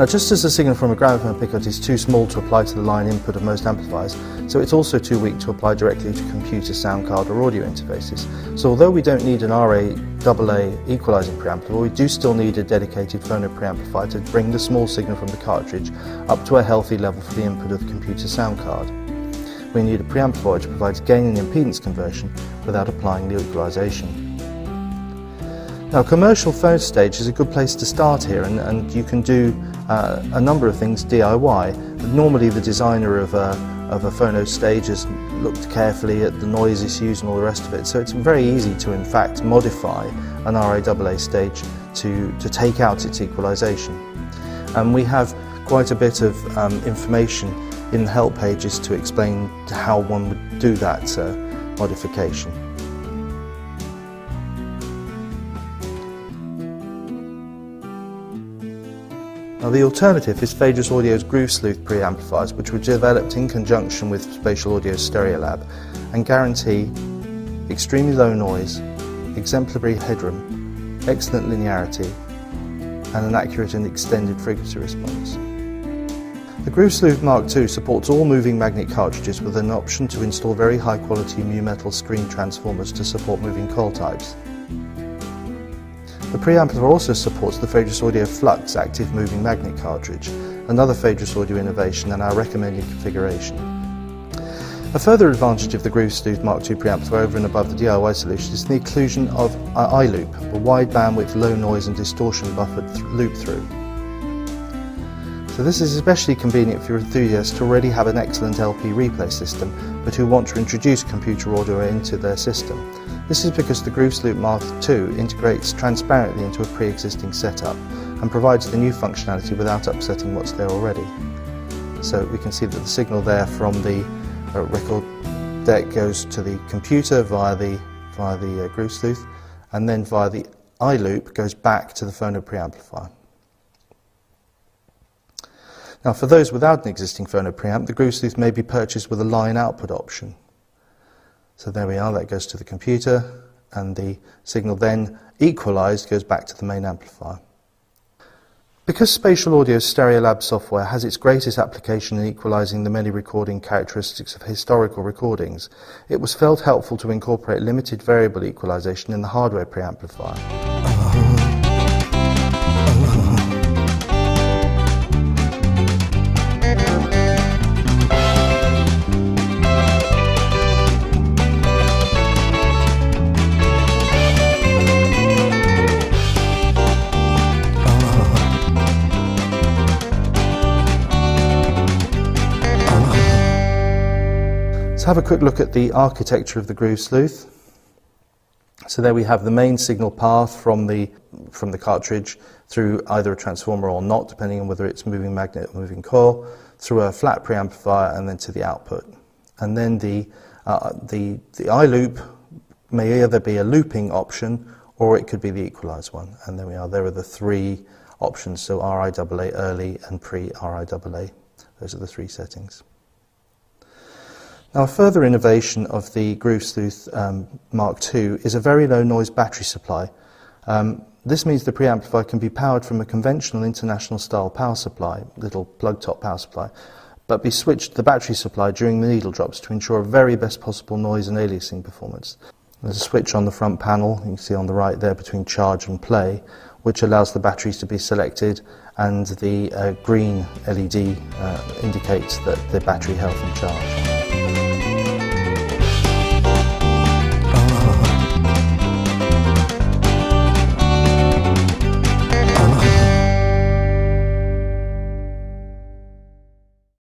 Now, just as the signal from a gramophone pickup is too small to apply to the line input of most amplifiers, so it's also too weak to apply directly to computer sound card or audio interfaces. So although we don't need an RA/AA equalizing preamplifier, we do still need a dedicated phono preamplifier to bring the small signal from the cartridge up to a healthy level for the input of the computer sound card. We need a preamplifier which provides gain and impedance conversion without applying the equalization. Now, commercial phone stage is a good place to start here, and you can do a number of things DIY. Normally the designer of a phono stage has looked carefully at the noise issues and all the rest of it, so it's very easy to in fact modify an RA/AA stage to take out its equalization. And we have quite a bit of information in the help pages to explain how one would do that modification. Now, the alternative is Phaedrus Audio's Groove Sletuh preamplifiers, which were developed in conjunction with Spatial Audio's Stereolab and guarantee extremely low noise, exemplary headroom, excellent linearity and an accurate and extended frequency response. The Groove Sletuh Mark II supports all moving magnet cartridges with an option to install very high quality mu metal screen transformers to support moving coil types. The preamplifier also supports the Phaedrus Audio Flux active moving magnet cartridge, another Phaedrus Audio innovation and our recommended configuration. A further advantage of the Groove Sletuh Mark II preamplifier over and above the DIY solution is the inclusion of iLoop, a wide bandwidth, low noise and distortion buffered loop through. So this is especially convenient for enthusiasts who already have an excellent LP replay system but who want to introduce computer audio into their system. This is because the Groove Sletuh Mark II integrates transparently into a pre-existing setup and provides the new functionality without upsetting what's there already. So we can see that the signal there from the record deck goes to the computer via the Groove Sletuh, and then via the iLoop goes back to the phono preamplifier. Now, for those without an existing phono preamp, the Groove Sletuh may be purchased with a line output option. So there we are, that goes to the computer, and the signal then equalized goes back to the main amplifier. Because Spatial Audio's Stereolab software has its greatest application in equalizing the many recording characteristics of historical recordings, it was felt helpful to incorporate limited variable equalization in the hardware preamplifier. Let's have a quick look at the architecture of the Groove Sletuh. So there we have the main signal path from the cartridge through either a transformer or not, depending on whether it's moving magnet or moving coil, through a flat preamplifier and then to the output. And then the iLoop may either be a looping option or it could be the equalized one. And there we are, there are the three options, so RIAA early and pre-RIAA. Those are the three settings. Now, a further innovation of the Groove Sletuh Mark II is a very low noise battery supply. This means the preamplifier can be powered from a conventional international style power supply, little plug top power supply, but be switched to the battery supply during the needle drops to ensure a very best possible noise and aliasing performance. There's a switch on the front panel, you can see on the right there, between charge and play, which allows the batteries to be selected, and the green LED indicates that the battery health and charge.